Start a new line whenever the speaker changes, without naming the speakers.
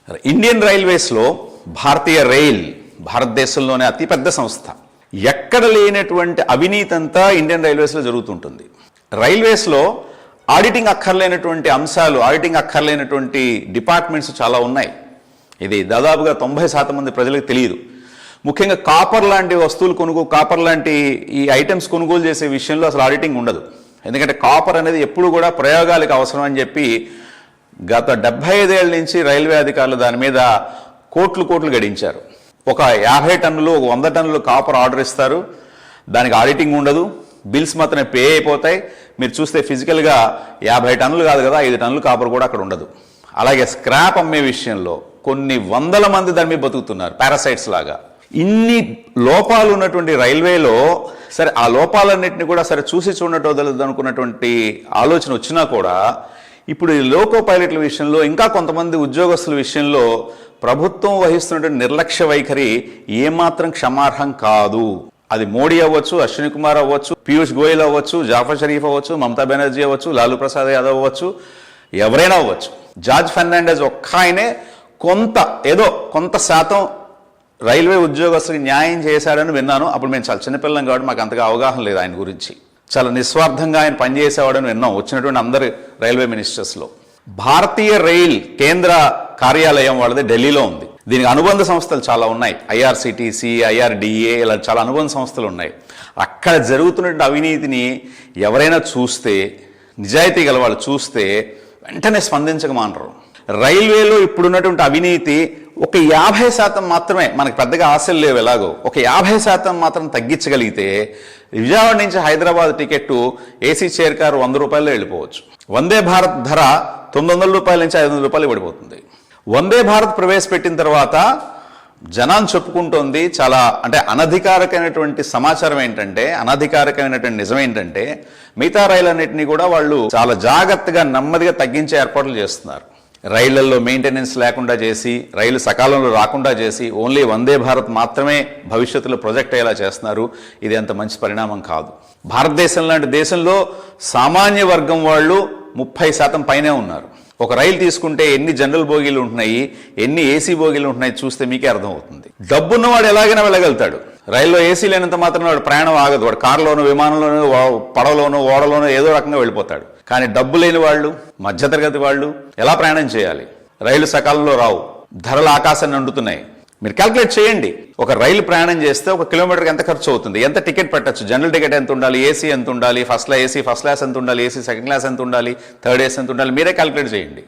Indian రైల్వేస్లో భారతీయ rail భారతదేశంలోనే అతిపెద్ద సంస్థ. ఎక్కడ లేనటువంటి అవినీతి అంతా ఇండియన్ రైల్వేస్లో జరుగుతుంటుంది. రైల్వేస్లో ఆడిటింగ్ అక్కర్లేనటువంటి అంశాలు, ఆడిటింగ్ అక్కర్లేనటువంటి డిపార్ట్మెంట్స్ చాలా ఉన్నాయి. ఇది దాదాపుగా 90% మంది ప్రజలకు తెలియదు. ముఖ్యంగా కాపర్ లాంటి వస్తువులు కాపర్ లాంటి ఈ ఐటమ్స్ కొనుగోలు చేసే విషయంలో అసలు ఆడిటింగ్ ఉండదు. ఎందుకంటే కాపర్ అనేది ఎప్పుడు కూడా ప్రయోగాలకు అవసరం అని చెప్పి గత 75 ఏళ్ళ నుంచి రైల్వే అధికారులు దాని మీద కోట్లు గడించారు. ఒక 50 టన్నులు, ఒక 100 టన్నులు కాపర్ ఆర్డర్ ఇస్తారు, దానికి ఆడిటింగ్ ఉండదు, బిల్స్ మాత్రమే పే అయిపోతాయి. మీరు చూస్తే ఫిజికల్గా 50 టన్నులు కాదు కదా, 5 టన్నులు కాపర్ కూడా అక్కడ ఉండదు. అలాగే స్క్రాప్ అమ్మే విషయంలో కొన్ని వందల మంది దాని మీద బతుకుతున్నారు పారాసైట్స్ లాగా. ఇన్ని లోపాలు ఉన్నటువంటి రైల్వేలో సరే ఆ లోపాలన్నింటినీ కూడా సరే చూసి చూడటం అనుకున్నటువంటి ఆలోచన వచ్చినా కూడా ఇప్పుడు ఈ లోకో పైలట్ల విషయంలో ఇంకా కొంతమంది ఉద్యోగస్తుల విషయంలో ప్రభుత్వం వహిస్తున్నటువంటి నిర్లక్ష్య వైఖరి ఏమాత్రం క్షమార్హం కాదు. అది మోడీ అవ్వచ్చు, అశ్విని కుమార్ అవ్వచ్చు, పీయూష్ గోయల్ అవ్వచ్చు, జాఫర్ షరీఫ్ అవ్వచ్చు, మమతా బెనర్జీ అవ్వచ్చు, లాలూ ప్రసాద్ యాదవ్ అవ్వచ్చు, ఎవరైనా అవ్వచ్చు. జార్జ్ ఫెర్నాండెస్ ఒక్క ఆయనే కొంత శాతం రైల్వే ఉద్యోగస్తులకు న్యాయం చేశాడని విన్నాను. అప్పుడు మేము చాలా చిన్నపిల్లం కాబట్టి మాకు అంతగా అవగాహన లేదు ఆయన గురించి. చాలా నిస్వార్థంగా ఆయన పనిచేసేవాడని విన్నాం వచ్చినటువంటి అందరు రైల్వే మినిస్టర్స్లో. భారతీయ రైల్ కేంద్ర కార్యాలయం వాళ్ళది ఢిల్లీలో ఉంది. దీనికి అనుబంధ సంస్థలు చాలా ఉన్నాయి. ఐఆర్సిటిసి, ఐఆర్డిఏ, ఇలా చాలా అనుబంధ సంస్థలు ఉన్నాయి. అక్కడ జరుగుతున్నటువంటి అవినీతిని ఎవరైనా చూస్తే, నిజాయితీ గల వాళ్ళు చూస్తే వెంటనే స్పందించక మానరు. రైల్వేలో ఇప్పుడున్నటువంటి అవినీతి ఒక 50% మాత్రమే, మనకు పెద్దగా ఆశలు లేవు, ఎలాగో ఒక 50% మాత్రం తగ్గించగలిగితే విజయవాడ నుంచి Hyderabad ticket AC chair car 100 రూపాయల్లో వెళ్ళిపోవచ్చు. వందే భారత్ ధర 900 రూపాయల నుంచి 500 రూపాయలు పడిపోతుంది. వందే భారత్ ప్రవేశపెట్టిన తర్వాత జనాన్ని చెప్పుకుంటోంది చాలా, అంటే అనధికారికమైనటువంటి సమాచారం ఏంటంటే, అనధికారికమైనటువంటి నిజం ఏంటంటే మిగతా రైళ్ళన్నింటినీ కూడా వాళ్ళు చాలా జాగ్రత్తగా నెమ్మదిగా తగ్గించే ఏర్పాట్లు చేస్తున్నారు. రైళ్లలో మెయింటెనెన్స్ లేకుండా చేసి, రైలు సకాలంలో రాకుండా చేసి, ఓన్లీ వందే భారత్ మాత్రమే భవిష్యత్తులో ప్రొజెక్ట్ అయ్యేలా చేస్తున్నారు. ఇది అంత మంచి పరిణామం కాదు. భారతదేశం లాంటి దేశంలో సామాన్య వర్గం వాళ్ళు 30% పైనే ఉన్నారు. ఒక రైలు తీసుకుంటే ఎన్ని జనరల్ బోగీలు ఉంటున్నాయి, ఎన్ని ఏసీ బోగీలు ఉంటున్నాయి చూస్తే మీకే అర్థమవుతుంది. డబ్బున్నవాడు ఎలాగైనా వెళ్ళగలుగుతాడు. రైల్లో ఏసీ లేనంత మాత్రం వాడు ప్రయాణం ఆగదు. వాడు కారులోనో, విమానంలోనో, పడవలోనో, ఓడలోనో ఏదో రకంగా వెళ్ళిపోతాడు. కానీ డబ్బు లేని వాళ్ళు, మధ్యతరగతి వాళ్ళు ఎలా ప్రయాణం చేయాలి? రైలు సకాలంలో రావు, ధరలు ఆకాశాన్ని అంటుతున్నాయి. మీరు క్యాల్కులేట్ చేయండి. ఒక రైలు ప్రయాణం చేస్తే ఒక కిలోమీటర్కి ఎంత ఖర్చు అవుతుంది, ఎంత టికెట్ పెట్టచ్చు, జనరల్ టికెట్ ఎంత ఉండాలి, ఏసీ ఎంత ఉండాలి, ఏసీ ఫస్ట్ క్లాస్ ఎంత ఉండాలి, ఏసీ సెకండ్ క్లాస్ ఎంత ఉండాలి, థర్డ్ ఏసీ ఎంత ఉండాలి, మీరే క్యాల్కులేట్ చేయండి.